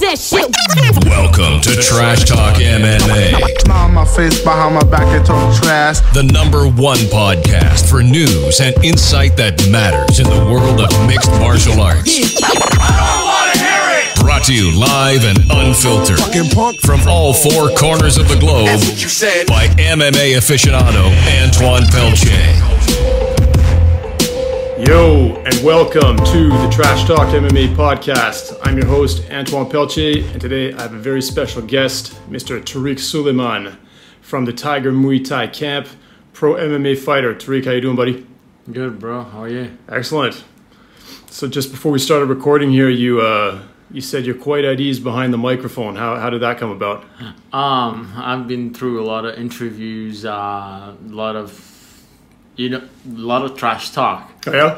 that shit. Welcome to Trash Talk MMA. Smile on my face, behind my back, they talk trash. The #1 podcast for news and insight that matters in the world of mixed martial arts. I don't want to hear it! Brought to you live and unfiltered from all four corners of the globe by MMA aficionado Antoine Pelche. Yo, and welcome to the Trash Talk MMA podcast. I'm your host, Antoine Pelche, and today I have a very special guest, Mr. Tarek Suleiman from the Tiger Muay Thai camp, pro MMA fighter. Tarek, how you doing, buddy? Good, bro. How are you? Excellent. So just before we started recording here, you said you're quite at ease behind the microphone. How did that come about? I've been through a lot of interviews, a lot of trash talk. Oh, yeah?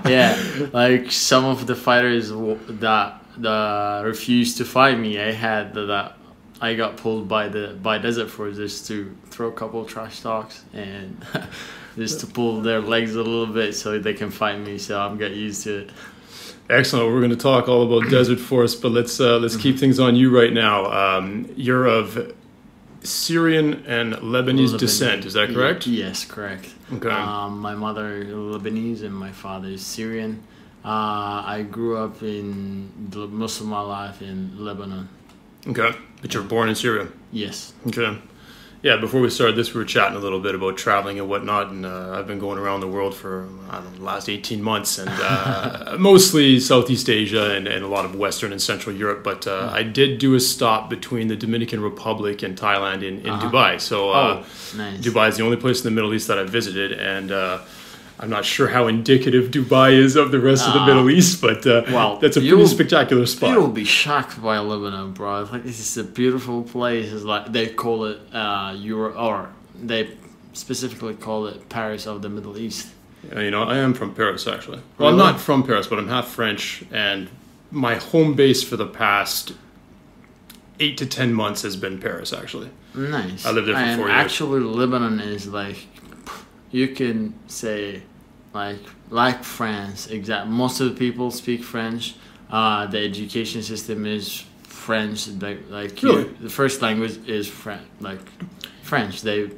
Yeah, like some of the fighters that refused to fight me, I got pulled by Desert Force just to throw a couple of trash talks and just to pull their legs a little bit so they can fight me. So I'm getting used to it. Excellent. We're going to talk all about Desert Force, but let's keep things on you right now. You're of Syrian and Lebanese descent, is that correct? Yes, correct. Okay. My mother is Lebanese and my father is Syrian. I grew up most of my life in Lebanon. Okay, but you're born in Syria? Yes. Okay. Yeah, before we started this, we were chatting a little bit about traveling and whatnot, and I've been going around the world for, the last 18 months, and mostly Southeast Asia and a lot of Western and Central Europe, but I did do a stop between the Dominican Republic and Thailand in Dubai. So nice. Dubai is the only place in the Middle East that I've visited, and I'm not sure how indicative Dubai is of the rest of the Middle East, but that's a pretty spectacular spot. You'll be shocked by Lebanon, bro. Like, this is a beautiful place. It's like they call it they specifically call it Paris of the Middle East. Yeah, I am from Paris, actually. Well, I'm not from Paris, but I'm half French, and my home base for the past 8 to 10 months has been Paris, actually. Nice. I lived there for 4 years. Actually, Lebanon is like, you can say, like France. Exactly. Most of the people speak French. The education system is French. Really? The first language is French. They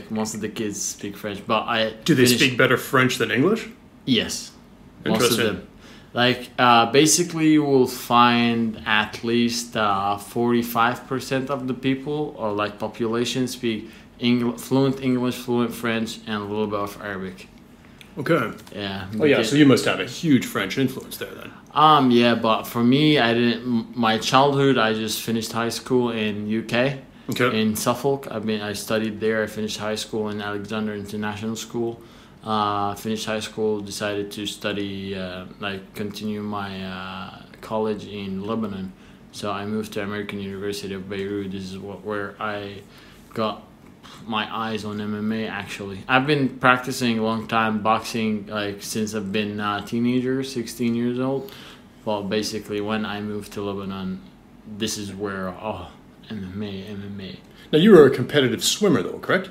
most of the kids speak French. But do they speak better French than English? Yes, most of Interesting. them. Basically, you will find at least 45% of the people or population speak fluent English, fluent French, and a little bit of Arabic. Okay. Yeah. Oh yeah, so you must have a huge French influence there then. Yeah, but for me, I didn't. My childhood, I just finished high school in UK, in Suffolk. I studied there. I finished high school in Alexander International School. Finished high school, decided to study, continue my college in Lebanon. So I moved to American University of Beirut. This is where I got my eyes on MMA. Actually, I've been practicing a long time boxing, since I've been a teenager, 16 years old. Well, basically, when I moved to Lebanon, this is where MMA. Now you were a competitive swimmer, though, correct?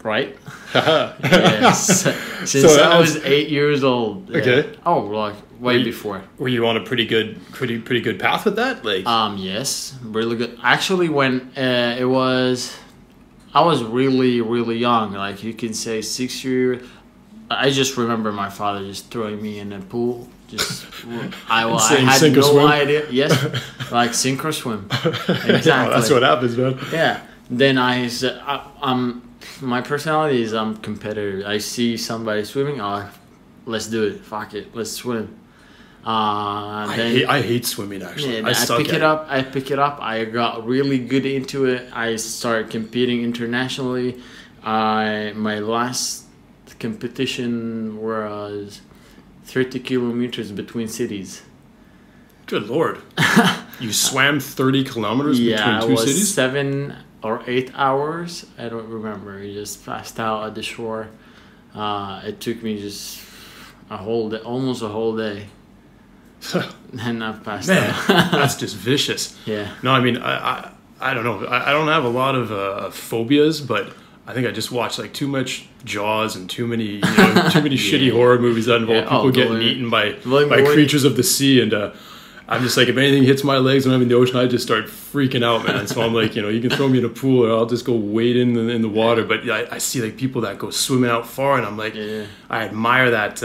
Right. Yes. Since I was 8 years old. Yeah. Okay. Way before. Were you on a pretty good path with that? Yes, really good. Actually, when I was really, really young. You can say 6 years. I just remember my father just throwing me in a pool. I had no idea. Yes, sink or swim. Exactly. Yeah, that's what happens, man. Yeah. Then I said, my personality is I'm competitive. I see somebody swimming. Let's do it. Fuck it. Let's swim. I hate swimming, actually. Yeah, I pick it up. I got really good into it. I started competing internationally. My last competition was 30 kilometers between cities. Good Lord. You swam 30 kilometers between two cities? Yeah, 7 or 8 hours. I don't remember. I just passed out at the shore. It took me just almost a whole day. And I've passed out. That's just vicious. Yeah. No, I mean, I don't know. I don't have a lot of phobias, but I think I just watched too much Jaws and too many shitty horror movies that involve people getting eaten by creatures of the sea. And I'm just like, if anything hits my legs when I'm in the ocean, I just start freaking out, man. So I'm like, you can throw me in a pool or I'll just go wade in the water. But I see like people that go swimming out far, and I'm like, I admire that.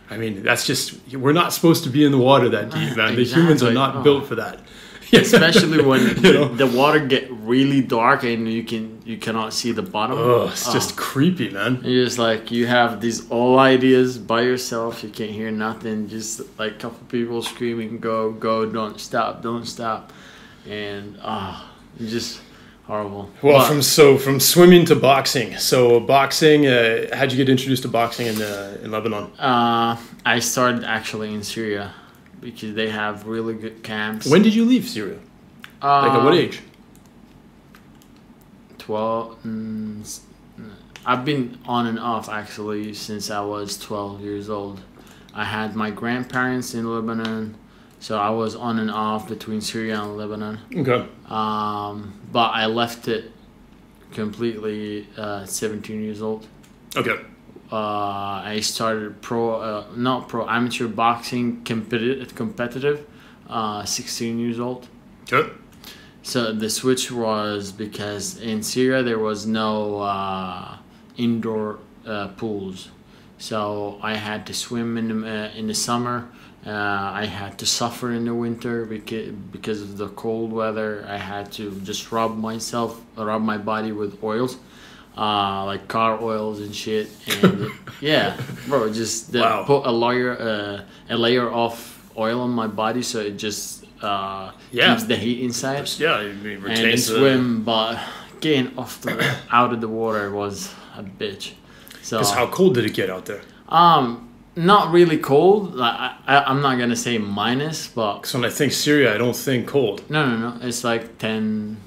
I mean, that's just, we're not supposed to be in the water that deep, man. Exactly. The humans are not built for that. Especially when the water get really dark and you cannot see the bottom. Oh, it's just creepy, man. You're just like, you have these all ideas by yourself. You can't hear nothing. Just like a couple people screaming, go, go, don't stop. And it's just horrible. Well, from swimming to boxing. So boxing, how'd you get introduced to boxing in Lebanon? I started actually in Syria, because they have really good camps. When did you leave Syria? Like at what age? 12. I've been on and off actually since I was 12 years old. I had my grandparents in Lebanon, so I was on and off between Syria and Lebanon. Okay. But I left it completely at 17 years old. Okay. I started amateur boxing, competitive, 16 years old. Okay. So the switch was because in Syria there was no indoor pools, so I had to swim in the summer. I had to suffer in the winter because of the cold weather. I had to just rub my body with oils. Like car oils and shit, and yeah, bro, just put a layer of oil on my body so it just keeps the heat inside. And swim, but getting out of the water was a bitch. So, because how cold did it get out there? Not really cold. I'm not gonna say minus, but because when I think Syria, I don't think cold. No. It's like 10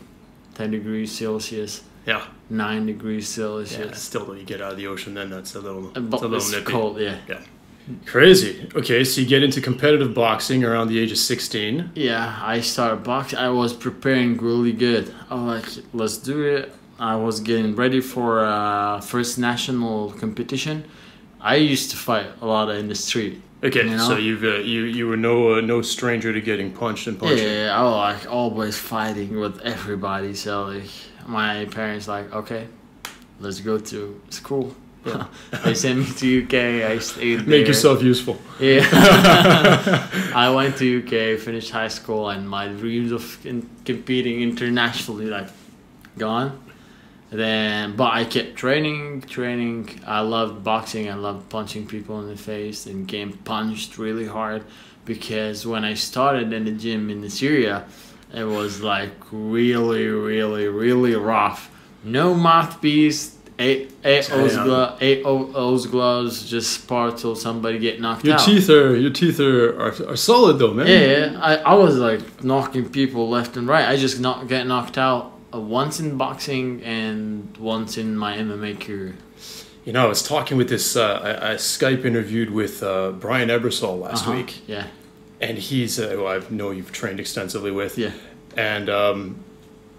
degrees Celsius. Yeah. 9 degrees Celsius. Yeah, still when you get out of the ocean, then that's a little nippy. Cold, yeah. Crazy. Okay, so you get into competitive boxing around the age of 16. Yeah, I started boxing. I was preparing really good. I was like, let's do it. I was getting ready for first national competition. I used to fight a lot in the street. Okay, so you were no stranger to getting punched and punching. Yeah, I was like always fighting with everybody. So like, my parents like, okay, let's go to school. Yeah. They sent me to UK. I stayed there. Make yourself useful. Yeah. I went to UK, finished high school, and my dreams of competing internationally like gone. But I kept training. I loved boxing. I loved punching people in the face and getting punched really hard, because when I started in the gym in Syria, it was like really, really, really rough. No mouthpiece, eight O's gloves, just spar till somebody get knocked out. Your teeth are solid though, man. Yeah, I was like knocking people left and right. I just get knocked out once in boxing and once in my MMA career. I was talking with this. I Skype interviewed with Brian Ebersol last week. Yeah. And he's who I know you've trained extensively with. Yeah. And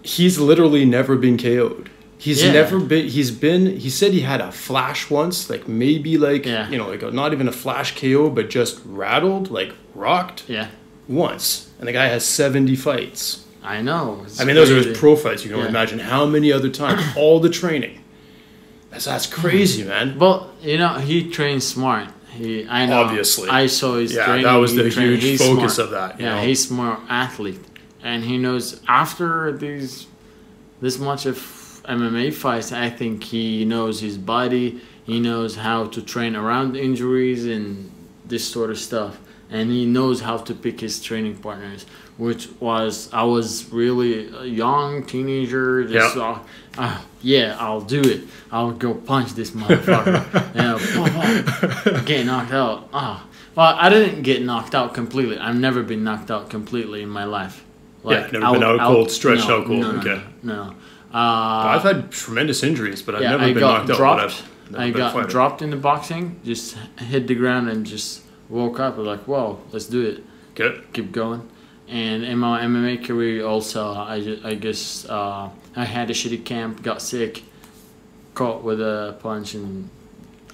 he's literally never been KO'd. He's never been. He said he had a flash once, like maybe like not even a flash KO, but just rattled, like rocked. Yeah. Once, and the guy has 70 fights. I know. I mean, those are his pro fights. You can only imagine how many other times. All the training. That's crazy, man. But he trains smart. I know. Obviously, I saw his training. That was the huge focus of that. Yeah, he's a smart athlete, and he knows after this much of MMA fights, I think he knows his body. He knows how to train around injuries and this sort of stuff, and he knows how to pick his training partners. I was really a young teenager. I'll do it. I'll go punch this motherfucker. Get knocked out. Well, I didn't get knocked out completely. I've never been knocked out completely in my life. Never been out cold, stretched out cold. No. I've had tremendous injuries, but I've never been knocked out. I got dropped in the boxing, just hit the ground and just woke up. I was like, whoa, let's do it. Good. Keep going. And in my MMA career also, I guess I had a shitty camp, got sick, caught with a punch, and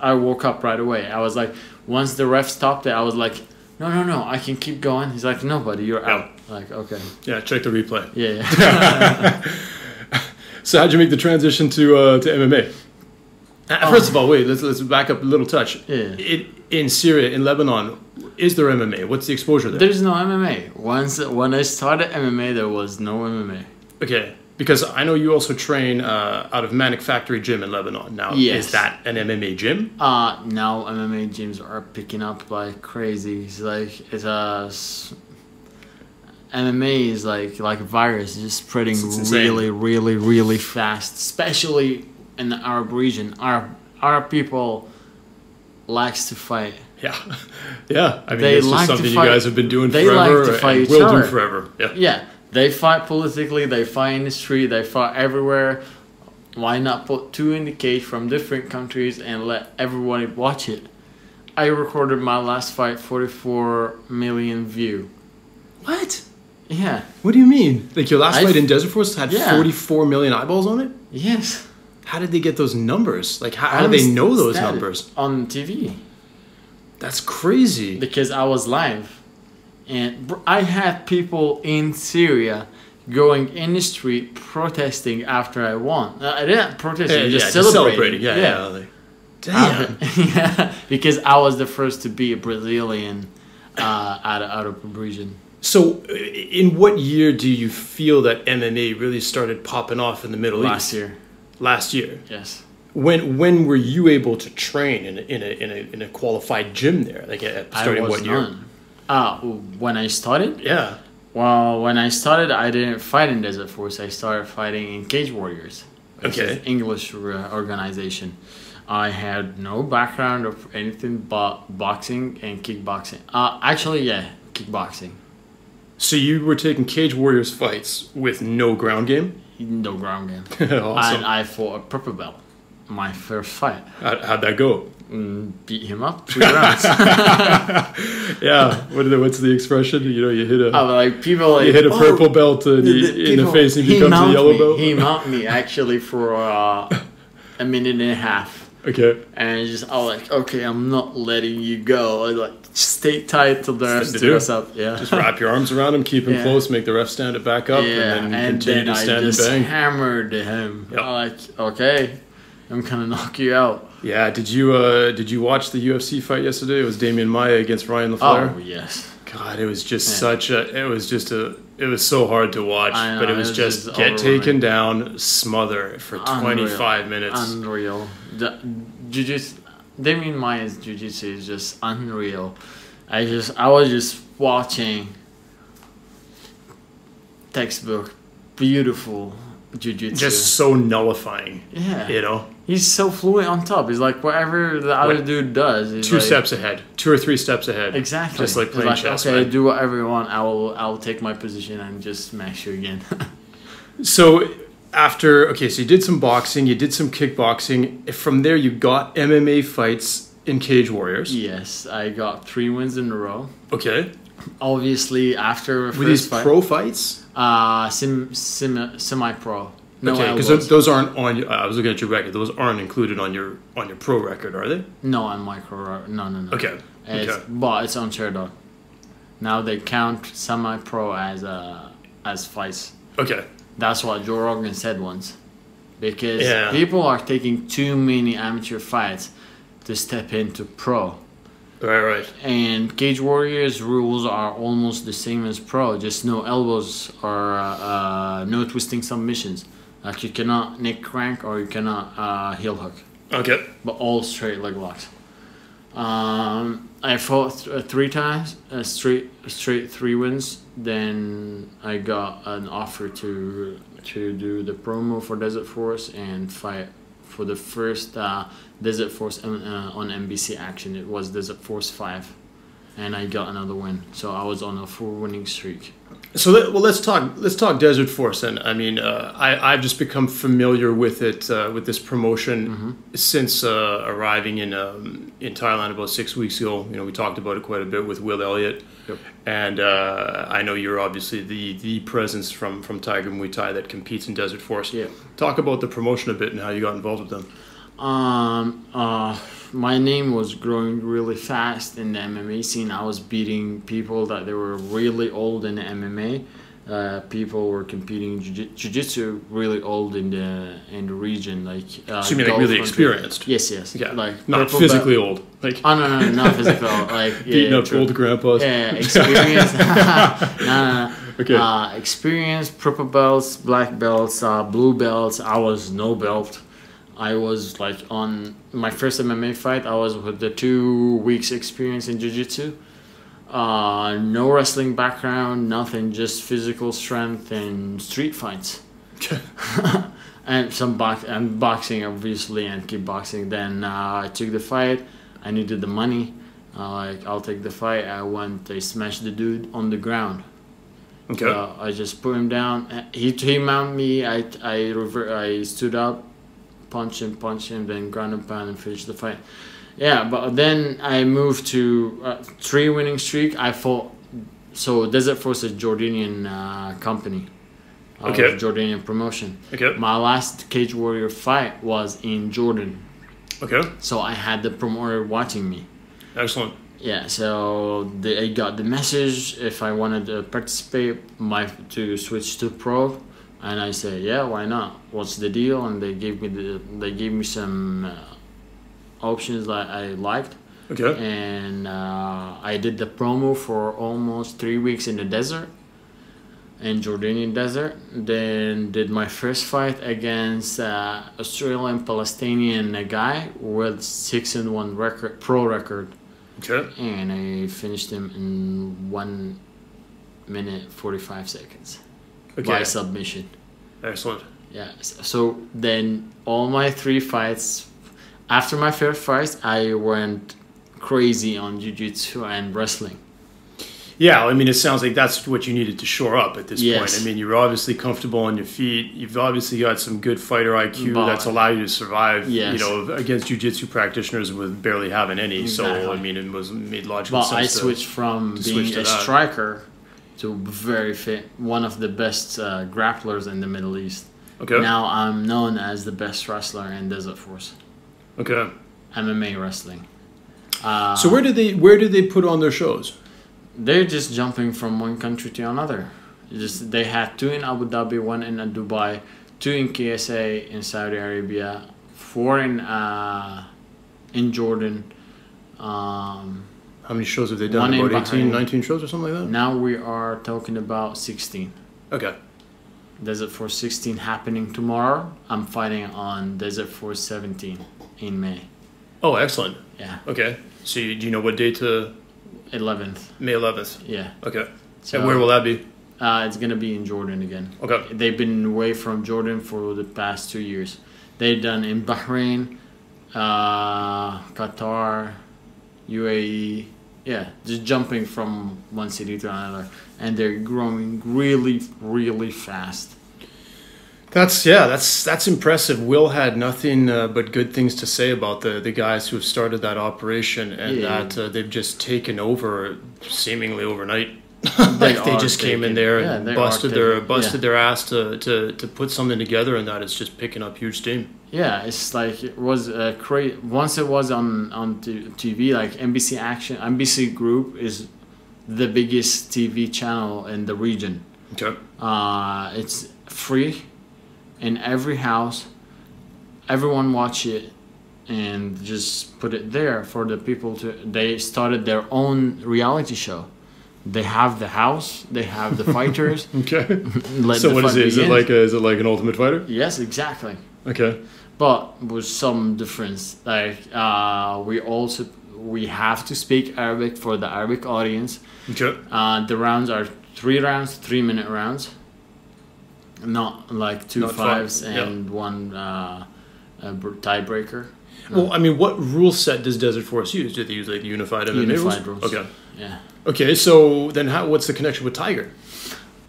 I woke up right away. I was like, once the ref stopped it, I was like, no, I can keep going. He's like, no, buddy, you're out. Like, okay. Yeah, check the replay. Yeah. So how'd you make the transition to MMA? First of all, wait, let's back up a little touch. Yeah. In Syria, in Lebanon, is there MMA? What's the exposure there? There's no MMA. When I started MMA, there was no MMA. Okay, because I know you also train out of Manic Factory Gym in Lebanon. Now, yes. Is that an MMA gym? Now MMA gyms are picking up like crazy. MMA is like a virus. It's just spreading really, really, really fast, especially in the Arab region. Arab people likes to fight. Yeah. I mean, it's just something you guys have been doing forever like to fight and will do forever. Yeah. They fight politically. They fight in the street. They fight everywhere. Why not put two in the cage from different countries and let everybody watch it? I recorded my last fight, 44 million view. What? Yeah. What do you mean? Like your last fight in Desert Force had 44 million eyeballs on it? Yes. How did they get those numbers? Like, how do they know those numbers? On TV. That's crazy. Because I was live. And I had people in Syria going in the street protesting after I won. I didn't protest, just celebrating. Yeah. Like, damn. Yeah, because I was the first to be a Brazilian out of a region. So, in what year do you feel that MMA really started popping off in the Middle East? Last year. Yes. When were you able to train in a qualified gym there? Like starting what year? When I started? Yeah. Well, when I started, I didn't fight in Desert Force. I started fighting in Cage Warriors. Which is an English organization. I had no background of anything but boxing and kickboxing. Kickboxing. So you were taking Cage Warriors fights with no ground game? No ground game. Awesome. And I fought a purple belt. My first fight. How'd that go? Beat him up 3 rounds. Yeah. What's the expression? You hit you hit a purple belt in the face and he becomes a yellow belt? He mounted me actually for a minute and a half. Okay. And I was like, okay, I'm not letting you go. I was like, stay tight till the rest up. Yeah. Just wrap your arms around him, keep him close, make the ref stand it back up, and then continue to stand and bang. Hammered him. Yep. I'm like, okay, I'm gonna knock you out. Yeah. Did you watch the UFC fight yesterday? It was Damian Maia against Ryan LaFleur. Oh yes. God, it was just it was so hard to watch, but it was just get taken down, smother for 25 minutes. Unreal. Jiu-jitsu, Damian Maia's jiu-jitsu is just unreal. I was just watching textbook, beautiful jiu-jitsu. Just so nullifying. Yeah. He's so fluent on top. He's like whatever the other dude does. He's 2 steps ahead, 2 or 3 steps ahead. Exactly. Just like playing chess. Okay, do whatever you want. I'll take my position and just smash you again. So you did some boxing, you did some kickboxing. From there, you got MMA fights in Cage Warriors. Yes, I got 3 wins in a row. Okay. Obviously, after were these pro fights? Semi-pro. No, okay, because those aren't on. I was looking at your record. Those aren't included on your pro record, are they? No, on my pro. No. Okay. But it's on Sherdog. Now they count semi-pro as fights. Okay. That's what Joe Rogan said once. Because people are taking too many amateur fights to step into pro. Right. And Cage Warriors rules are almost the same as pro, just no elbows or no twisting submissions. Like you cannot neck crank or you cannot heel hook. Okay. But all straight leg locks. I fought 3 times, straight 3 wins. Then I got an offer to do the promo for Desert Force and fight for the first Desert Force on NBC Action. It was Desert Force 5, and I got another win. So I was on a 4-winning streak. So let's talk Desert Force. And I mean, I've just become familiar with it, with this promotion since arriving in Thailand about 6 weeks ago. We talked about it quite a bit with Will Elliott. Yep. And I know you're obviously the presence from Tiger Muay Thai that competes in Desert Force. Yeah. Talk about the promotion a bit and how you got involved with them. my name was growing really fast in the MMA scene. I was beating people that they were really old in the MMA. People were competing in jiu-jitsu really old in the region, like. So you mean like really experienced? Yes. Yeah. Like not physically old. Like. Oh no, not physically old. Like beating up old grandpas. Yeah, experience. No. Okay. Experience, purple belts, black belts, blue belts. I was no belt. I was like on my first MMA fight. I was with the 2 weeks experience in jiu-jitsu. No wrestling background, nothing, just physical strength and street fights. And some boxing, obviously, and kickboxing. Then I took the fight. I needed the money. I'll take the fight. I smashed the dude on the ground. Okay. I just put him down. He mounted me. I stood up, punched him, then ground and pound and finished the fight. Yeah, but then I moved to 3 winning streak. I fought. So Desert Force is a Jordanian company. Okay. Jordanian promotion. Okay. My last Cage Warrior fight was in Jordan. Okay. So I had the promoter watching me. Excellent. Yeah, so I got the message if I wanted to participate, to switch to pro, and I said, yeah, why not? What's the deal? And they gave me some options that I liked. Okay. And I did the promo for almost 3 weeks in the desert, in Jordanian desert. Then did my first fight against Australian Palestinian guy with 6-1 record, pro record. Okay. And I finished him in 1 minute 45 seconds by submission. Excellent. Yeah. So then all my 3 fights, after my first fight, I went crazy on jiu-jitsu and wrestling. Yeah, I mean, it sounds like that's what you needed to shore up at this Yes. point. I mean, you're obviously comfortable on your feet. You've obviously got some good fighter IQ that's allowed you to survive, Yes. against jiu-jitsu practitioners with barely having any. Exactly. So, I mean, it made logical But sense. I switched from being a striker to very fit, one of the best grapplers in the Middle East. Okay. Now I'm known as the best wrestler in Desert Force. Okay. MMA wrestling. So where did they put on their shows? They're just jumping from one country to another. They had 2 in Abu Dhabi, 1 in Dubai, 2 in KSA in Saudi Arabia, 4 in Jordan. How many shows have they done? One in About 18, Bahrain. 19 shows or something like that? Now we are talking about 16. Okay. Desert Force 16 happening tomorrow. I'm fighting on Desert Force 17 in May. Oh, excellent. Yeah. Okay. So do you know what date to... 11th. May 11th. Yeah. Okay. So, and where will that be? It's going to be in Jordan again. Okay. They've been away from Jordan for the past 2 years. They've done in Bahrain, Qatar, UAE. Yeah, just jumping from one city to another. And they're growing really, really fast. That's impressive. Will had nothing but good things to say about the guys who have started that operation, and that they've just taken over seemingly overnight. Like they just came in there and busted their ass to put something together, and that it's just picking up huge steam. Yeah, it's like it was crazy. Once it was on TV, like NBC Action, NBC Group is the biggest TV channel in the region. Okay. It's free. In every house, everyone watch it and just put it there for the people to. They started their own reality show. They have the house, they have the fighters. Okay. So what is it? Is it like an Ultimate Fighter? Yes, exactly. Okay. But with some difference, like we have to speak Arabic for the Arabic audience. Okay. The rounds are 3 rounds, 3-minute rounds. Not like 2 fives and 1 tiebreaker. No. Well, I mean, what rule set does Desert Force use? Do they use like the unified MMA rules? Okay. Yeah. Okay, so then what's the connection with Tiger?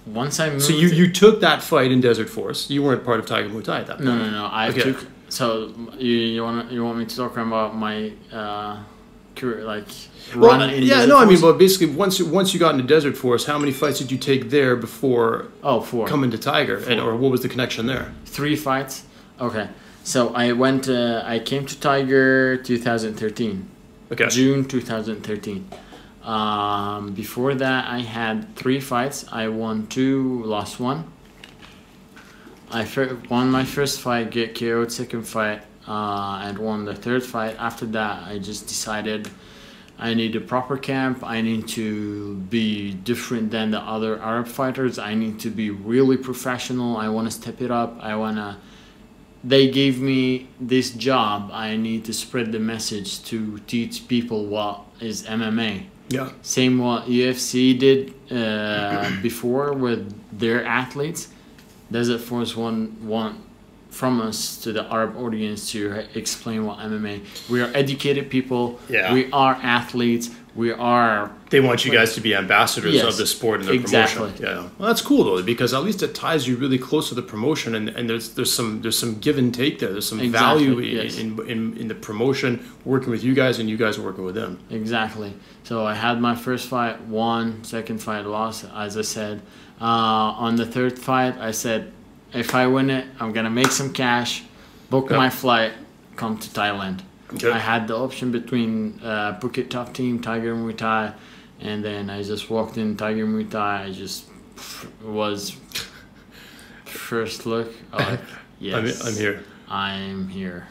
Once I moved... So you took that fight in Desert Force. You weren't part of Tiger Muay Thai at that point. No. I took... So you want me to talk about my career, like... I mean, but basically, once you got into Desert Force, how many fights did you take there before 4 coming to Tiger, or what was the connection there? 3 fights. Okay, So I came to Tiger 2013. Okay. June 2013. Before that, I had 3 fights. I won 2, lost 1. I won my first fight, get KO'd second fight, and won the third fight. After that, I just decided I need a proper camp. I need to be different than the other Arab fighters. I need to be really professional. I want to step it up. They gave me this job. I need to spread the message to teach people what is MMA. Yeah. Same what UFC did before with their athletes. Desert Force want from us to the Arab audience to explain what MMA. We are educated people. Yeah. We are athletes. We are. They want you guys to be ambassadors Yes, of the sport and their exactly. promotion. Yeah, well, that's cool though, because at least it ties you really close to the promotion, and there's some give and take there. There's some Exactly, value yes. in the promotion, working with you guys, and you guys working with them. Exactly. So I had my first fight, won. Second fight, lost. As I said, on the third fight, I said, if I win it, I'm gonna make some cash, book my flight, come to Thailand. Okay. I had the option between Phuket Top Team, Tiger Muay Thai, and then I just walked in Tiger Muay Thai. I just was first look. Like, yes, I'm here. I'm here.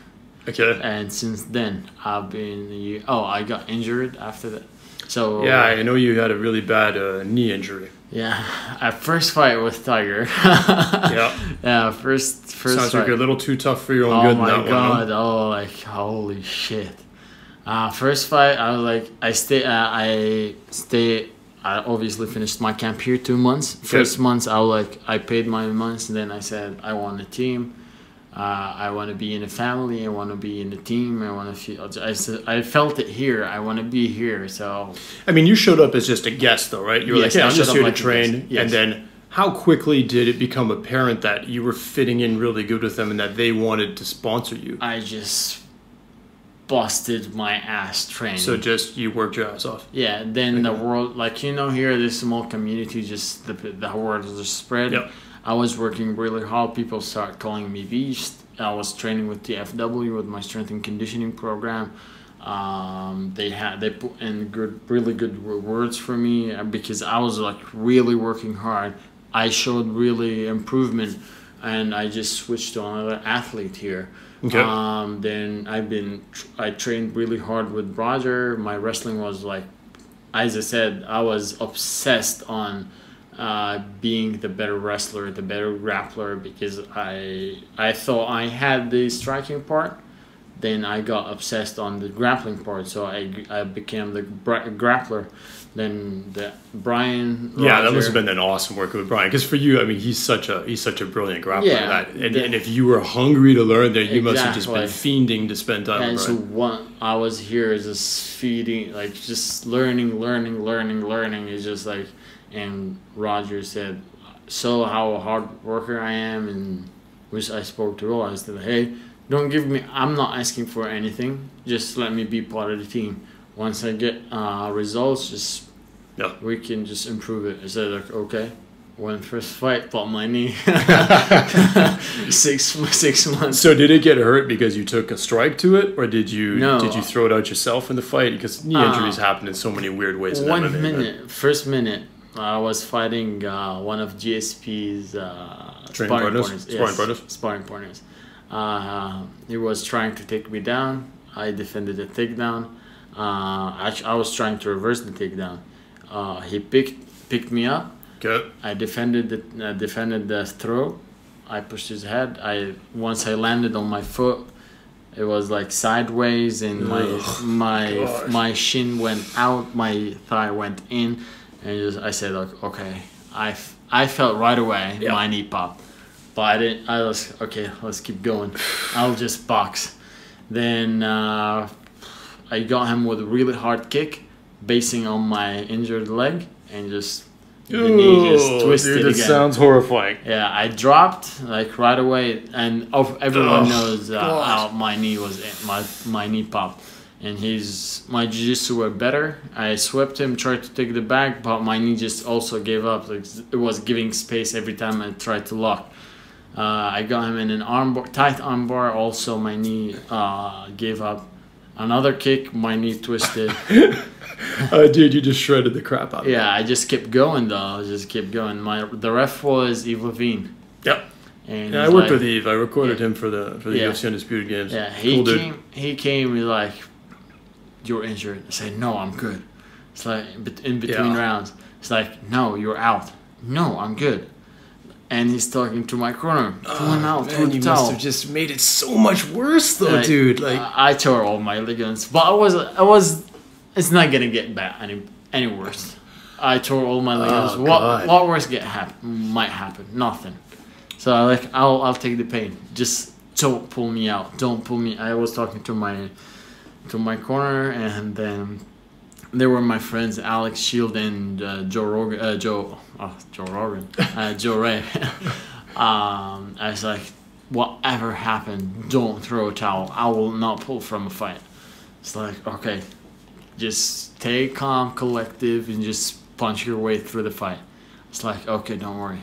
Okay. And since then, I've been. I got injured after that. So Yeah, I know you had a really bad knee injury. yeah, at first fight with Tiger. Yeah. Yeah, first Sounds fight. like you're a little too tough for your own Oh good in my that god! one. Huh? Oh, like holy shit! First fight, I was like, I obviously finished my camp here 2 months. First months, I paid my months, and then I said I want a team. I want to be in a family. I want to be in a team. I want to feel. I felt it here. I want to be here. So. I mean, you showed up as just a guest, though, right? You were Yes, like, I I'm just showed here up to like a train. guest. Yes. And then how quickly did it become apparent that you were fitting in really good with them and that they wanted to sponsor you? I just busted my ass training. So just you worked your ass off. Yeah, then the world, like, here, this small community, just the word just spread. Yep. I was working really hard. People start calling me Beast. I was training with the FW with my strength and conditioning program. They put in really good words for me because I was like really working hard. I showed really improvement, and I just switched to another athlete here. Okay. Then I trained really hard with Roger. My wrestling was like, as I said, I was obsessed on being the better wrestler, the better grappler, because I thought I had the striking part. Then I got obsessed on the grappling part, so I became the grappler. Then Brian. Yeah, Roger, that must have been an awesome working with Brian. Because for you, I mean, he's such a brilliant grappler. Yeah, And if you were hungry to learn there, you must have just been Exactly. fiending to spend time And with so Brian. I was here just feeding, like just learning. It's just like, and Roger said, so how a hard worker I am, and which I spoke to all. I said, hey, I'm not asking for anything. Just let me be part of the team. Once I get results, we can just improve it. I said, like, okay. When first fight, popped my knee. 6 months. So did it get hurt because you took a strike to it, or did you No. throw it out yourself in the fight? Because knee injuries happen in so many weird ways. In MMA, First minute, I was fighting one of GSP's sparring partners. Sparring partners. He was trying to take me down. I defended the takedown. Actually, I was trying to reverse the takedown. He picked me up. Okay. I defended the throw. I pushed his head. Once I landed on my foot, it was like sideways, and my shin went out, my thigh went in, and I said, like, okay. I felt right away my knee popped, but I didn't. I was okay. Let's keep going. I'll just box. Then I got him with a really hard kick, basing on my injured leg, and just. The knee just twisted dude, that again. sounds horrifying. Yeah, I dropped like right away, and everyone knows how my knee was. My knee popped, and my jiu-jitsu were better. I swept him, tried to take the back, but my knee just also gave up. Like it was giving space every time I tried to lock. I got him in an armbar, tight armbar. Also, my knee gave up. Another kick, my knee twisted. Dude, you just shredded the crap out of it. Yeah, I just kept going though. The ref was Yves Levine. Yep. And I worked with Yves. I recorded him for the Yeah. UFC Undisputed Games. Yeah, he came he's like, "You're injured." I said, "No, I'm good." It's like in between rounds. It's like, "No, you're out." "No, I'm good." And he's talking to my corner. Pull him out. Man, you must have just made it so much worse, though, dude. Like I tore all my ligaments, but it's not gonna get bad any worse. I tore all my ligaments. What worse might happen? Nothing. So I'll take the pain. Just don't pull me out. Don't pull me. I was talking to my corner, and then there were my friends Alex Shield and Joe Ray. I was like, whatever happened, don't throw a towel. I will not pull from a fight. It's like, okay, just stay calm, collective, and just punch your way through the fight. It's like, okay, don't worry.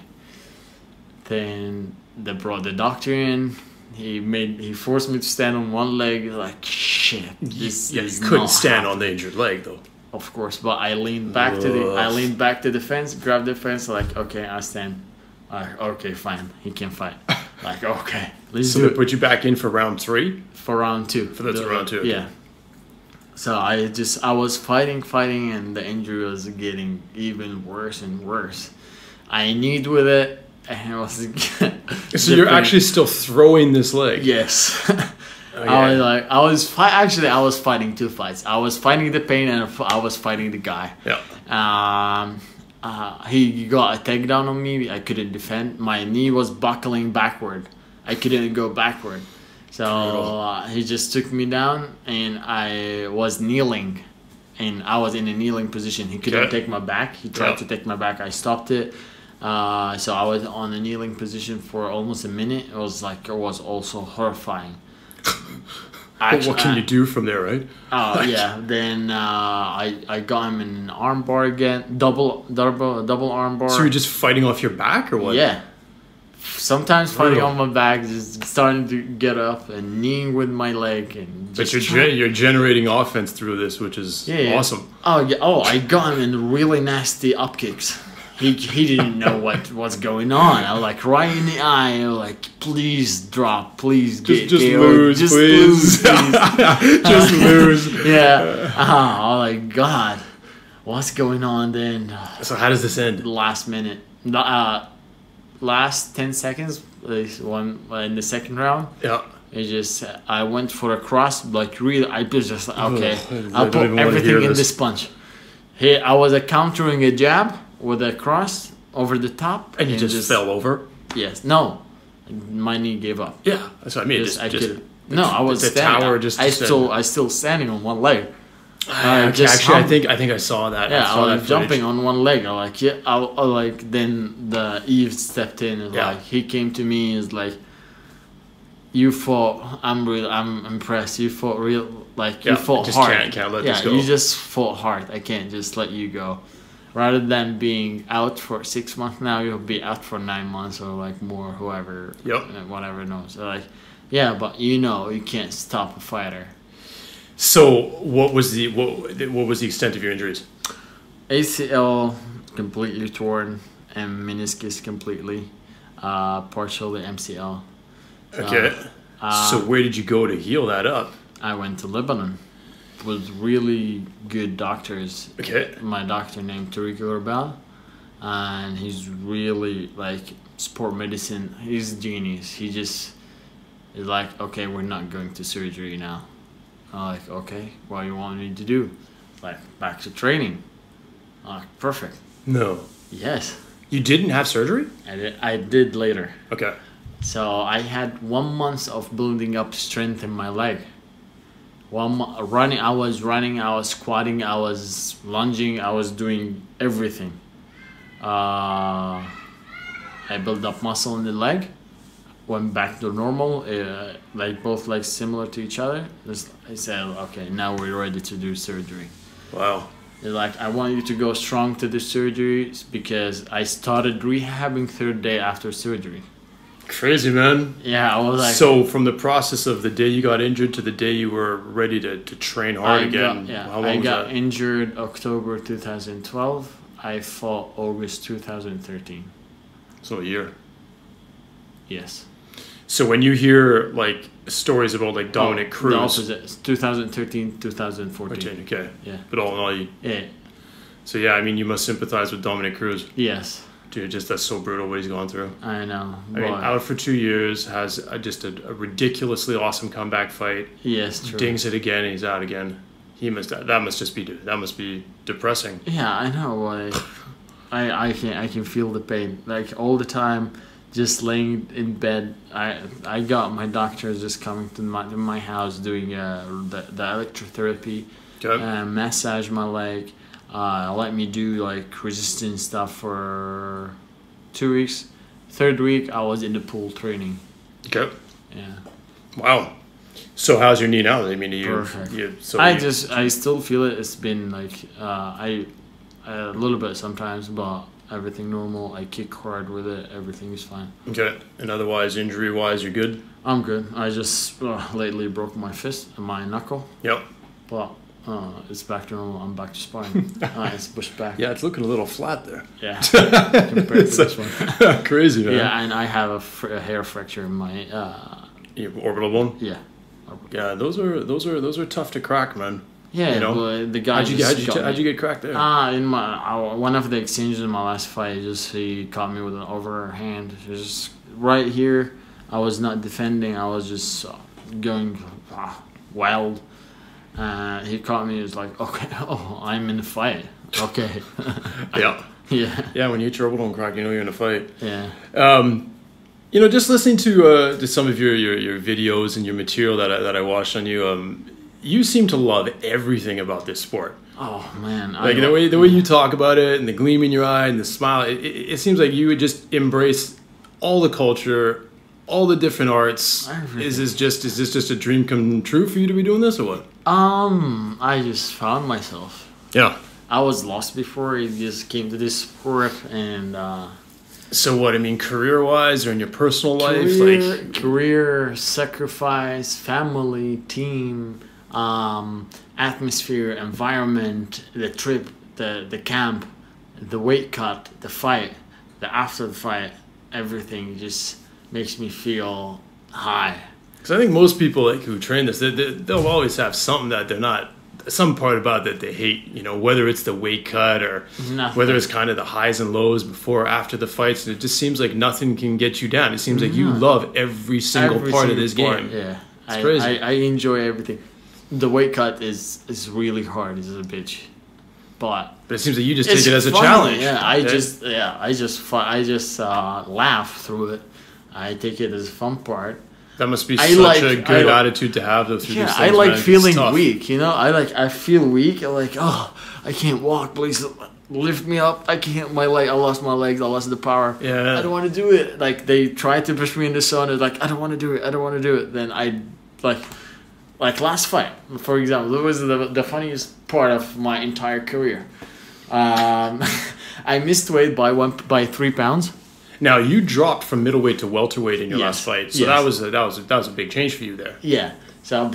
Then they brought the doctor in. He forced me to stand on one leg. Like, shit, you couldn't stand on the injured leg, though. Of course, but I leaned back to the fence, grabbed the fence, like, okay, I stand. Okay, fine, he can fight. Like, okay, let's do So it. they put you back in for round 3? For round 2. Round 2. Okay. Yeah. So I was fighting, and the injury was getting even worse and worse. I kneed with it, and it was. So you're actually still throwing this leg? Yes. Okay. I was fighting 2 fights. I was fighting the pain, and I was fighting the guy. Yeah. He got a takedown on me. I couldn't defend. My knee was buckling backward. I couldn't go backward. So he just took me down, and I was kneeling, and I was in a kneeling position. He couldn't take my back. He tried to take my back. I stopped it. So I was on a kneeling position for almost a minute. It was also horrifying. But what can you do from there, right? Yeah. Then I got him in an armbar again, double armbar. So you're just fighting off your back, or what? Yeah. Sometimes fighting on my back, just starting to get up and kneeing with my leg, and but you're generating offense through this, which is awesome. Oh yeah. Oh, I got him in really nasty up kicks. He didn't know what's going on. I was like right in the eye. I was like, please drop, please get just KO'd. lose, just please. lose, please. Just lose. Yeah. I was like, God, what's going on then? So how does this end? Last minute, last 10 seconds, one in the second round. Yeah. It just I went for a cross, like really. I was just like, okay, I'll put even wanna everything hear in this. this punch. Here I was countering a jab with a cross over the top, And you just fell over? Yes. No. My knee gave up. Yeah, that's what I mean. I was the standing. tower just I still standing on one leg. I think I saw that. Yeah, I was that jumping on one leg. I like then the Eve stepped in and like he came to me and is like, you fought. I'm impressed. You fought real. Like you fought just hard. Can't let this go. You just fought hard. I can't just let you go. Rather than being out for 6 months now, you'll be out for 9 months or like more, whoever, whatever knows. So like, yeah, but you can't stop a fighter. So what was the extent of your injuries? ACL completely torn and meniscus completely, partially MCL. Okay. So where did you go to heal that up? I went to Lebanon with really good doctors. Okay. My doctor named Tarek Suleiman, and he's really like sport medicine. He's a genius. He just is like, okay, we're not going to surgery now. I'm like, okay, what do you want me to do? Like, back to training. I'm like, perfect. No. Yes. You didn't have surgery? I did later. Okay. So I had 1 month of building up strength in my leg. Running, I was squatting, I was lunging, I was doing everything. I built up muscle in the leg, went back to normal, like both legs similar to each other. I said, okay, now we're ready to do surgery. Wow. They're like, I want you to go strong to the surgery because I started rehabbing 3rd day after surgery. Crazy, man. Yeah, I was like. So from the process of the day you got injured to the day you were ready to train hard again, how long was that? I got injured October 2012. I fought August 2013. So a year. Yes. So when you hear like stories about like Dominic Cruz, the opposite, 2013, 2014. Okay. Yeah. But all in all, yeah. So yeah, I mean, you must sympathize with Dominic Cruz. Yes. Dude, that's so brutal what he's gone through. I know. I mean, out for 2 years, has just a ridiculously awesome comeback fight. Yes, true. Dings it again, and he's out again. That must be depressing. Yeah, I know. Like, I can feel the pain. Like all the time, just laying in bed. I got my doctors just coming to my house doing the electrotherapy, massage my leg. Let me do like resistance stuff for 2 weeks. 3rd week, I was in the pool training. Okay. Yeah. Wow. So how's your knee now? I mean, perfect. I still feel it. It's been like a little bit sometimes, but everything normal. I kick hard with it. Everything is fine. Okay. And otherwise, injury-wise, you're good? I'm good. I just lately broke my fist and my knuckle. Yep. But it's back to normal. I'm back to sparring. It's pushed back. Yeah, it's looking a little flat there. Yeah. Compared to this one. Crazy, man. Yeah, and I have a hair fracture in my your orbital bone. Yeah. Yeah, those are tough to crack, man. Yeah, you know? But the guy how'd you get cracked there? In my one of the exchanges in my last fight, he caught me with an overhand. Just right here, I was not defending. I was just going wild. He caught me. He was like, "Okay, I'm in a fight." Okay. Yeah. Yeah. Yeah. When you get your orbital crack, you know you're in a fight. Yeah. Just listening to some of your videos and your material that I watched on you, you seem to love everything about this sport. Oh man! Like the way you talk about it, and the gleam in your eye, and the smile. It seems like you would just embrace all the culture, all the different arts. Is this just a dream come true for you to be doing this, or what? I just found myself. Yeah. I was lost before. I just came to this sport and. So what, I mean, career-wise or in your personal life? Career, sacrifice, family, team, atmosphere, environment, the trip, the camp, the weight cut, the fight, the after the fight, everything just makes me feel high. Because I think most people who train this, they'll always have something that they're not, some part about that they hate, whether it's the weight cut or whether it's kind of the highs and lows before or after the fights. And it just seems like nothing can get you down. It seems like you love every single part of this game. Yeah, it's crazy. I enjoy everything. The weight cut is really hard. It's a bitch, but it seems like you just take it as a challenge. Yeah, I just laugh through it. I take it as a fun part. That must be such a good attitude to have, though. Through these things, I like feeling weak. I feel weak. I'm like, I can't walk. Please lift me up. I can't. I lost my legs. I lost the power. Yeah. I don't want to do it. Like they tried to push me in the sauna. Like I don't want to do it. I don't want to do it. Then I like last fight, for example. It was the funniest part of my entire career. I missed weight by 3 pounds. Now you dropped from middleweight to welterweight in your last fight, so that was a big change for you there. Yeah. So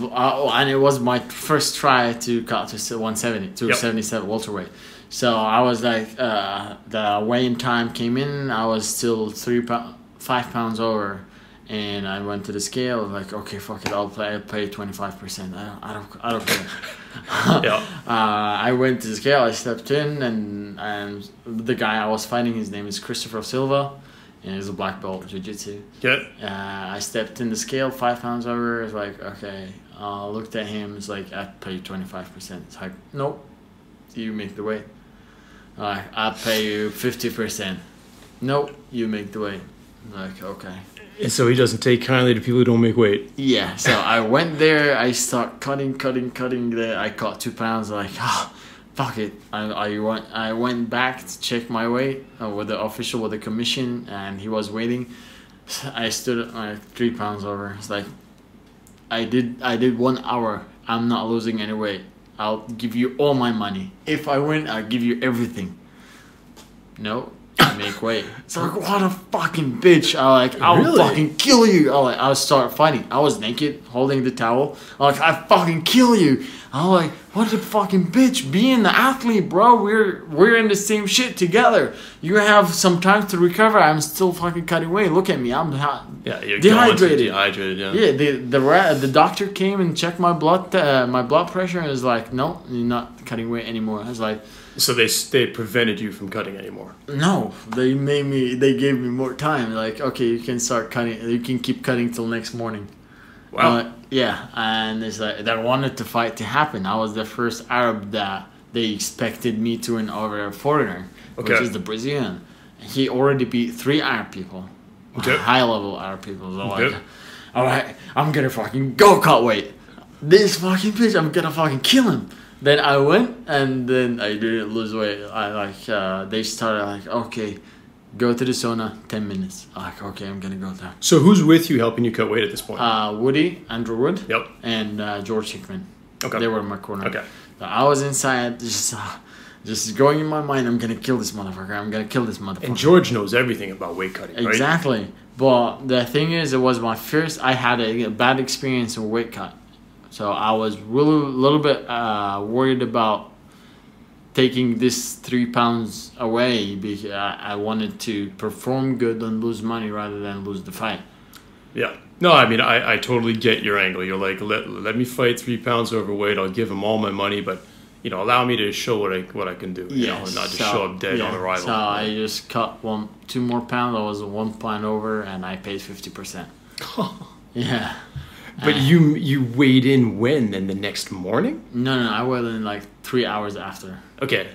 and it was my first try to cut to 170 to 77 welterweight. So I was like, the weigh-in time came in. I was still 5 pounds over, and I went to the scale. I was like, okay, fuck it, I'll pay 25%. I don't care. I went to the scale. I stepped in, and the guy I was fighting, his name is Christopher Silva. And he's a black belt Jiu-jitsu. Yeah. I stepped in the scale, 5 pounds over. It's like, okay. Looked at him. It's like, I'd pay you 25%. It's like, nope. You make the weight. I'd pay you 50%. Nope. You make the weight. Like, okay. And so he doesn't take kindly to people who don't make weight. Yeah. So I went there. I start cutting. I cut 2 pounds. Like, fuck it. I went back to check my weight with the official, with the commission, and he was waiting. I stood at 3 pounds over. It's like, I did 1 hour. I'm not losing any weight. I'll give you all my money. If I win, I'll give you everything. No, make weight. It's like, what a fucking bitch. I'll fucking kill you. I'll start fighting. I was naked, holding the towel. I fucking kill you. I'm like, what a fucking bitch. Being the athlete, bro. We're in the same shit together. You have some time to recover. I'm still fucking cutting weight. Look at me. I'm you're dehydrated. Dehydrated, yeah. Yeah, the doctor came and checked my blood pressure and was like, no, you're not cutting weight anymore. I was like, so they prevented you from cutting anymore? No, they gave me more time. Like, okay, you can start cutting. You can keep cutting till next morning. Wow. Yeah, and it's like they wanted the fight to happen. I was the first Arab that they expected me to win over a foreigner, which is the Brazilian. He already beat 3 Arab people, high-level Arab people. So like, all right, I'm gonna fucking go cut weight. This fucking bitch, I'm gonna fucking kill him. Then I went, and then I didn't lose weight. They started like, okay, go to the sauna, 10 minutes. Okay, I'm gonna go there. So who's with you helping you cut weight at this point? Andrew Wood. Yep. And George Hickman. Okay. They were in my corner. Okay. So I was inside, just going in my mind, I'm gonna kill this motherfucker. I'm gonna kill this motherfucker. And George knows everything about weight cutting, right? Exactly. But the thing is, it was my first. I had a bad experience in weight cut. So I was really a little bit worried about taking this 3 pounds away because I wanted to perform good and lose money rather than lose the fight. Yeah. No, I mean, I totally get your angle. You're like, let me fight 3 pounds overweight. I'll give him all my money, but, allow me to show what I can do. And not just show up dead on arrival. So I just cut 2 more pounds. I was 1 pound over, and I paid 50%. Yeah. But you weighed in when? Then the next morning? No, I weighed in like 3 hours after. Okay.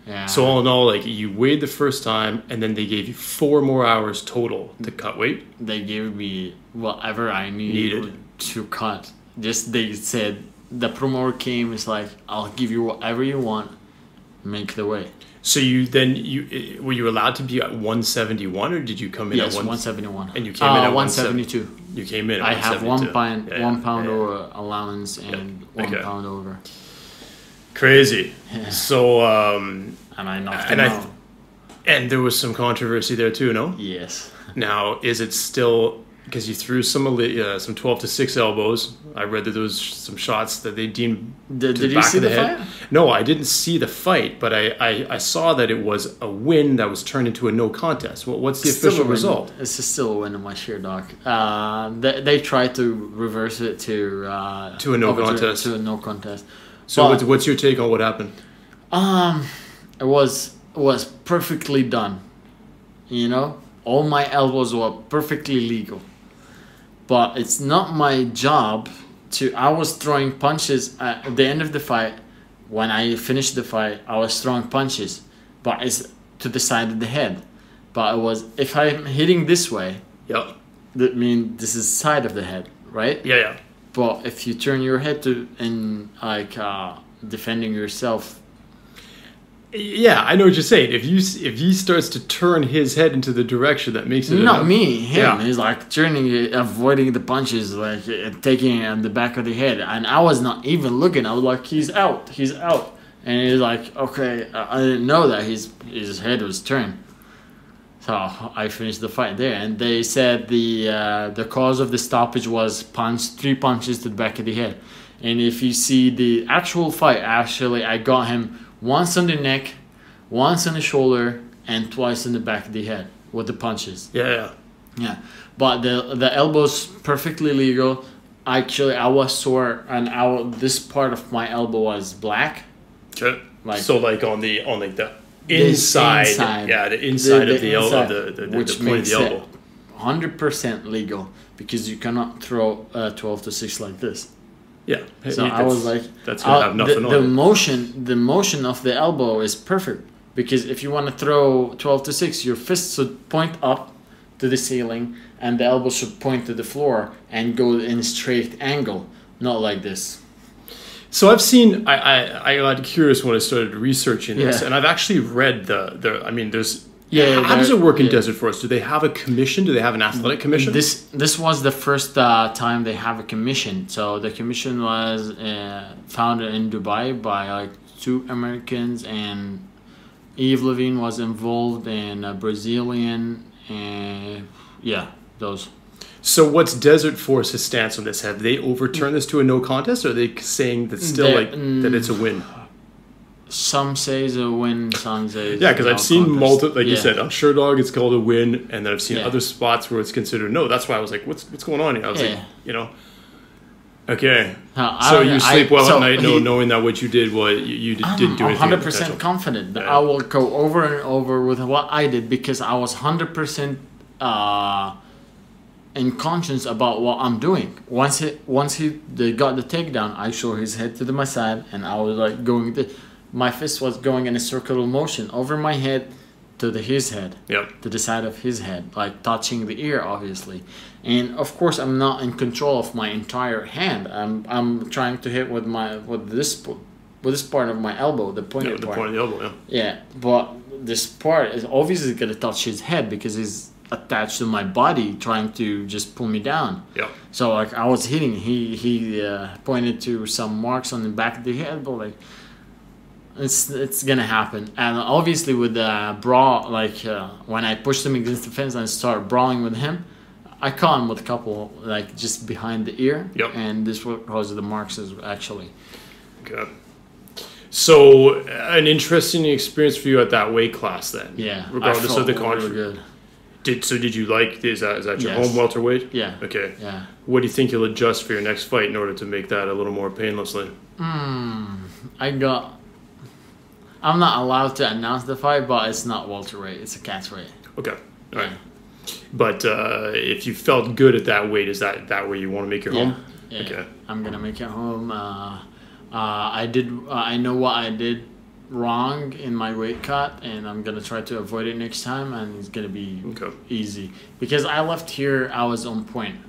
Yeah. So all in all, like you weighed the first time, and then they gave you 4 more hours total to cut weight. They gave me whatever I needed to cut. Just they said the promoter came. It's like, I'll give you whatever you want. Make the weight. So were you allowed to be at 171, or did you come in at 171? And you came in at 172. You came in at I have 172. 1 pound over allowance and 1 pound over. Crazy. Yeah. So and I knocked him out. And there was some controversy there too, no? Yes. Now, is it still because you threw some 12-6 elbows? I read that there was some shots that they deemed Did you see the fight? No, I didn't see the fight, but I saw that it was a win that was turned into a no contest. What's the official result? It's still a win in my share, doc. They tried to reverse it to a no contest. To a no contest. So what's your take on what happened? It was perfectly done. All my elbows were perfectly legal. But it's not my job I was throwing punches at the end of the fight. When I finished the fight, I was throwing punches, but it's to the side of the head. But if I'm hitting this way, that means this is side of the head, right? Yeah. But if you turn your head defending yourself. Yeah, I know what you're saying. If he starts to turn his head into the direction that makes it not me, him. Yeah. He's like turning it, avoiding the punches, like taking it on the back of the head, and I was not even looking. I was like, he's out, and he's like, okay, I didn't know that his head was turned. So I finished the fight there, and they said the cause of the stoppage was 3 punches to the back of the head, and if you see the actual fight, actually I got him once on the neck, once on the shoulder, and twice in the back of the head with the punches. Yeah. But the elbow's perfectly legal. Actually, I was sore, and this part of my elbow was black. Okay. So like on the inside. Yeah, the inside of the elbow, the which point makes of the elbow. 100% legal because you cannot throw 12-6 like this. Yeah. So I was like, that's gonna have nothing on it. The motion of the elbow is perfect because if you want to throw 12-6, your fist should point up to the ceiling and the elbow should point to the floor and go in a straight angle, not like this. So I've seen. I got curious when I started researching this, and I've actually read there's. Yeah, how does it work in Desert Force? Do they have a commission? Do they have an athletic commission? This was the first time they have a commission. So the commission was founded in Dubai by like 2 Americans and Yves Levine was involved, and a Brazilian, and yeah, those. So what's Desert Force's stance on this? Have they overturned this to a no contest, or are they saying that still that it's a win? Some say it's a win, some say it's because I've seen multiple, like yeah. you said, on Sherdog it's called a win, and then I've seen other spots where it's considered no. That's why I was like, what's going on here? I was like, okay. So you sleep well at night knowing that what you did, you didn't do anything. I'm 100% confident that I will go over and over with what I did, because I was 100% in conscience about what I'm doing. Once they got the takedown, I showed his head to my side, and I was like going. My fist was going in a circular motion over my head to his head, to the side of his head, like touching the ear, obviously. And of course, I'm not in control of my entire hand. I'm trying to hit with this part of my elbow, the pointed part. The point of the elbow, Yeah, but this part is obviously gonna touch his head because he's attached to my body, trying to just pull me down. Yeah. So like I was hitting, he pointed to some marks on the back of the head, but like. It's gonna happen, and obviously with the brawl, like when I pushed him against the fence and started brawling with him, I caught him with a couple, like just behind the ear, and this was caused the marks actually. Okay. So an interesting experience for you at that weight class then. Yeah. Regardless of the really good. Did you like? Is that your home welterweight? Yeah. Okay. Yeah. What do you think you'll adjust for your next fight in order to make that a little more painlessly? I'm not allowed to announce the fight, but it's not welterweight. It's a catchweight. Okay. All right. But if you felt good at that weight, is that where you want to make your home? Yeah. Okay. I'm gonna make it home. I know what I did wrong in my weight cut, and I'm gonna try to avoid it next time, and it's gonna be easy. Because I left here, I was on point.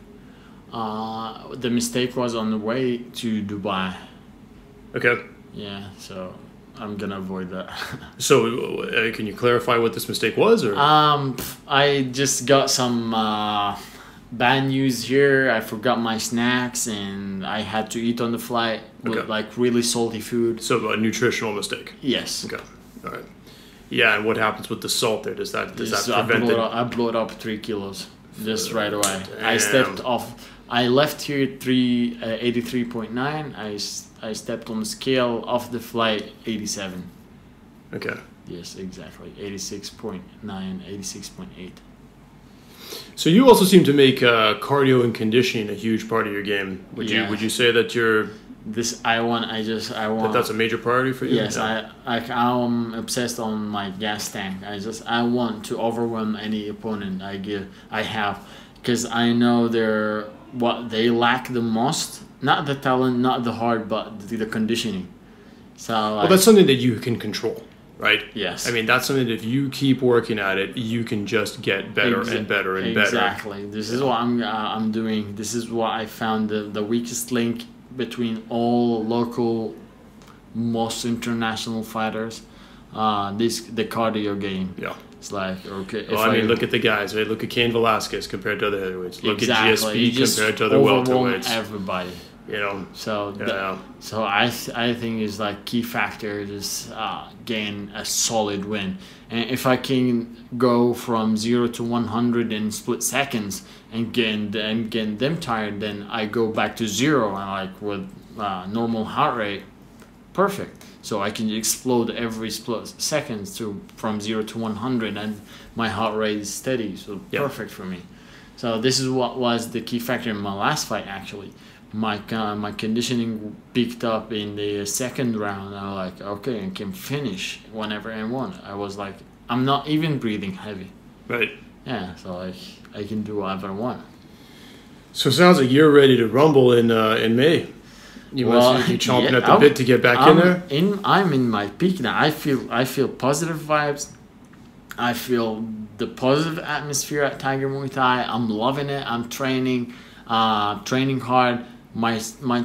The mistake was on the way to Dubai. Okay. Yeah. So. I'm gonna avoid that. So, can you clarify what this mistake was, or? I just got some bad news here. I forgot my snacks, and I had to eat on the flight with like really salty food. So, a nutritional mistake. Yes. Okay. All right. Yeah, and what happens with the salt there? Does that prevent it? I blew it up 3 kilos just right away. Damn. I stepped off. I left here 83.9. I stepped on the scale off the flight 87. Okay. Yes, exactly. 86.9, 86.8. So you also seem to make cardio and conditioning a huge part of your game. Would you say that you're I want that's a major priority for you? Yes, yeah. I'm obsessed on my gas tank. I want to overwhelm any opponent I have, because I know what they lack the most. Not the talent, not the heart, but the conditioning. So that's something that you can control, right? Yes. I mean, that's something that if you keep working at it, you can just get better and better and better. Exactly. This is what I'm doing. This is what I found the weakest link between all local, most international fighters. The cardio game. Yeah. It's like, okay. Well, I mean, look at the guys, right? Look at Cain Velasquez compared to other heavyweights. Look at GSP compared to other welterweights. Everybody. You know. So I think it's like key factor is gain a solid win. And if I can go from 0 to 100 in split seconds and get them tired, then I go back to 0 and like with normal heart rate, perfect. So I can explode every split seconds from 0 to 100, and my heart rate is steady. So perfect for me. So this is what was the key factor in my last fight. Actually, my conditioning peaked up in the second round. I was like, okay, I can finish whenever I want. I was like, I'm not even breathing heavy. Right. Yeah. So I can do whatever I want. So it sounds like you're ready to rumble in May. You must be chomping at the bit to get back in there. I'm in my peak now. I feel positive vibes. I feel the positive atmosphere at Tiger Muay Thai. I'm loving it. I'm training hard. My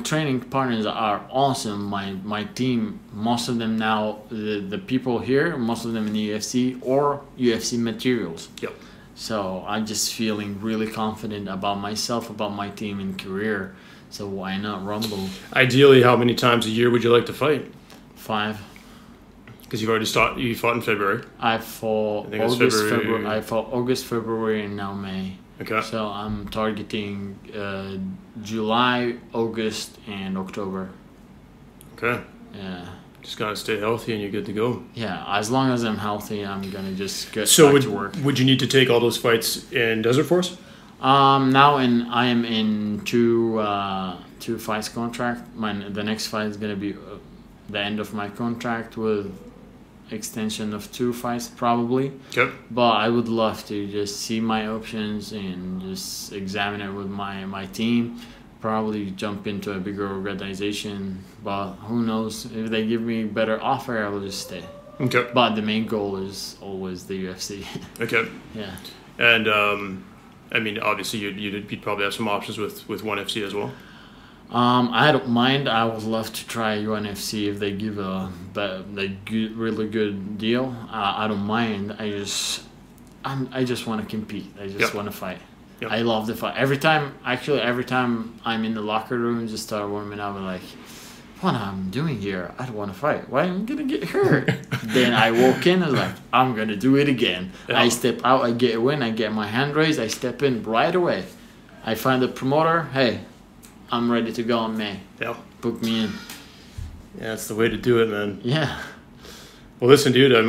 training partners are awesome. My team, most of them now, the people here, most of them in the UFC or UFC materials. Yep. So I'm just feeling really confident about myself, about my team and career. So why not rumble? Ideally, how many times a year would you like to fight? 5. Because you fought in February. I fought August, February, and now May. Okay. So I'm targeting July, August, and October. Okay. Yeah. Just gotta stay healthy and you're good to go. Yeah, as long as I'm healthy, I'm gonna just get back to work. Would you need to take all those fights in Desert Force? I am in two fights contract. The next fight is gonna be the end of my contract with extension of 2 fights probably. Yep. But I would love to just see my options and just examine it with my team. Probably jump into a bigger organization, but who knows? If they give me a better offer, I will just stay. Okay. But the main goal is always the UFC. Okay. Yeah. And I mean, obviously, you'd probably have some options with ONE FC as well. I don't mind. I would love to try ONE FC if they give a really good deal. I don't mind. I just want to compete. I just want to fight. Yep. I love the fight. Every time I'm in the locker room and just start warming up, I'm like, what I'm doing here? I don't want to fight. Why am I going to get hurt? Then I walk in and like, I'm going to do it again. Yeah. I step out, I get a win, I get my hand raised, I step in right away. I find the promoter, hey, I'm ready to go in May. Yeah. Book me in. Yeah, that's the way to do it, man. Yeah. Well, listen, dude. I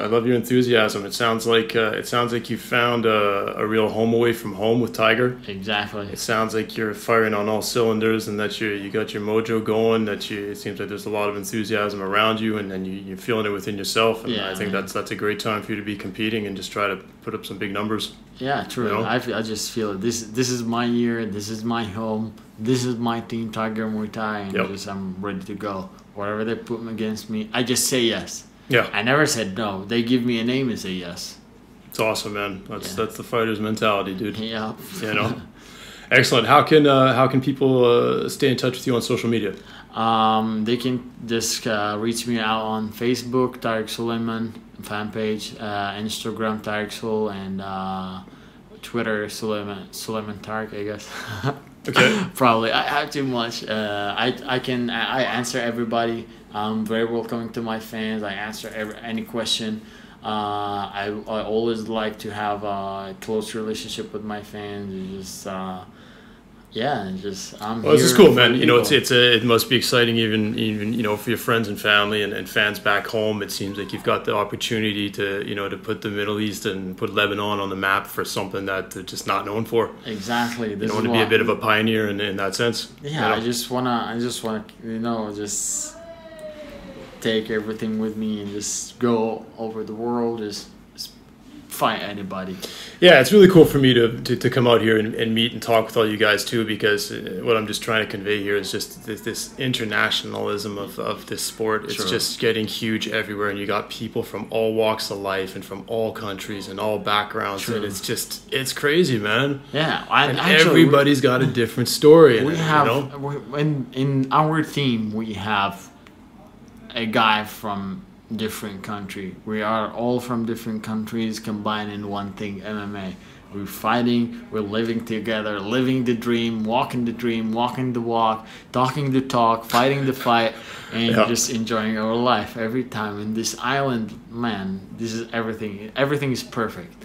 love your enthusiasm. It sounds like you found a real home away from home with Tiger. Exactly. It sounds like you're firing on all cylinders, and that you got your mojo going. It seems like there's a lot of enthusiasm around you, and then you're feeling it within yourself. And I think that's a great time for you to be competing and just try to put up some big numbers. Yeah, true. You know? I just feel it. This is my year. This is my home. This is my team, Tiger Muay Thai, and I'm ready to go. Whatever they put against me, I just say yes. Yeah. I never said no. They give me a name and say yes. It's awesome, man. That's the fighter's mentality, dude. Yeah. You know. Excellent. How can people stay in touch with you on social media? They can just reach me out on Facebook, Tarek Suleiman fan page, Instagram Tarek Sul, and Twitter Suleiman Tarek, I guess. Okay. Probably. I have too much. I answer everybody. I'm very welcoming to my fans. I answer any question. I always like to have a close relationship with my fans. I'm well, this is cool, man. You know, it must be exciting even you know, for your friends and family and fans back home. It seems like you've got the opportunity to put the Middle East and put Lebanon on the map for something that they're just not known for. Exactly. You want to be a bit of a pioneer in that sense. Yeah, you know? I just wanna just take everything with me and just go over the world, just fight anybody. Yeah, it's really cool for me to come out here and meet and talk with all you guys too, because what I'm just trying to convey here is just this internationalism of this sport. It's just getting huge everywhere, and you got people from all walks of life and from all countries and all backgrounds, and it's crazy, man. Yeah, and everybody's got a different story. In our team we have a guy from different country. We are all from different countries combined in one thing, MMA. We're fighting, we're living together, living the dream, walking the walk, talking the talk, fighting the fight, and just enjoying our life every time. In this island, man, this is everything. Everything is perfect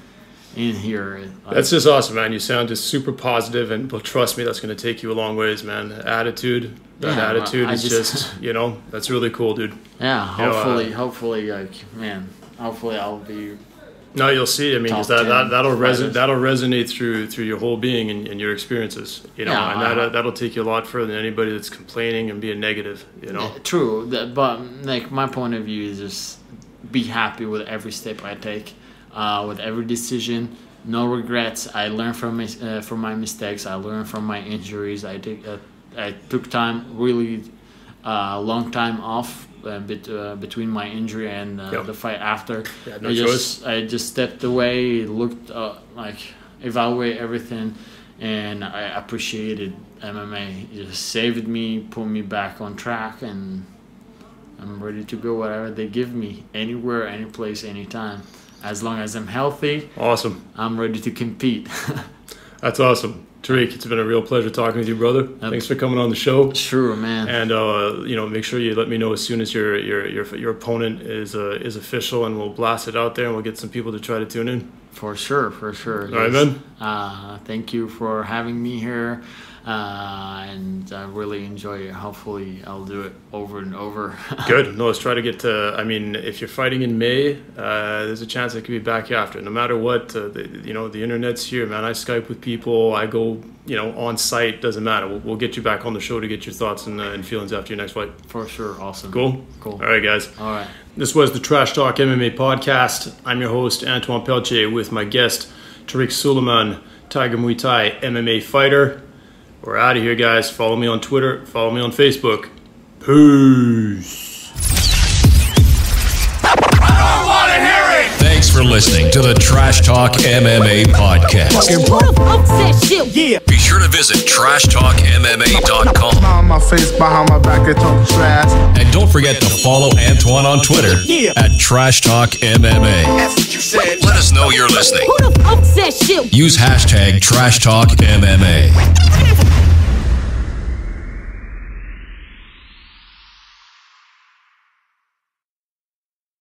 in here. That's just awesome, man. You sound just super positive, and trust me, that's going to take you a long ways, man. Attitude is just, that's really cool, dude. Yeah, hopefully, I'll be. No, you'll see. I mean, that'll resonate through your whole being and your experiences. And that'll take you a lot further than anybody that's complaining and being negative. True, but like my point of view is just be happy with every step I take, with every decision. No regrets. I learn from my mistakes. I learn from my injuries. I took time, really long time off between my injury and the fight after. Yeah, no choice. I just stepped away, looked evaluate everything, and I appreciated MMA. It just saved me, put me back on track, and I'm ready to go whatever they give me, anywhere, any place, anytime. As long as I'm healthy, awesome. I'm ready to compete. That's awesome. Tarek, it's been a real pleasure talking with you, brother. Thanks for coming on the show. Sure, man. And make sure you let me know as soon as your opponent is official, and we'll blast it out there, and we'll get some people to try to tune in. For sure. All right, man. Thank you for having me here. And I really enjoy it. Hopefully I'll do it over and over. Good. No, let's try to get to, if you're fighting in May, there's a chance I could be back after. No matter what, the internet's here, man. I Skype with people. I go, on site. Doesn't matter. We'll get you back on the show to get your thoughts and feelings after your next fight. For sure. Awesome. Cool? All right, guys. All right. This was the Trash Talk MMA podcast. I'm your host, Antoine Peltier, with my guest, Tarek Suleiman, Tiger Muay Thai MMA fighter. We're out of here, guys. Follow me on Twitter. Follow me on Facebook. Peace. I don't want to hear it. Thanks for listening to the Trash Talk MMA podcast. Yeah. Be sure to visit trashtalkmma.com. On my face, behind my back, they talk trash. And don't forget to follow Antoine on Twitter at Trash Talk MMA. That's what you said. Let us know you're listening. Who the fuck said shit? Use hashtag Trash Talk MMA.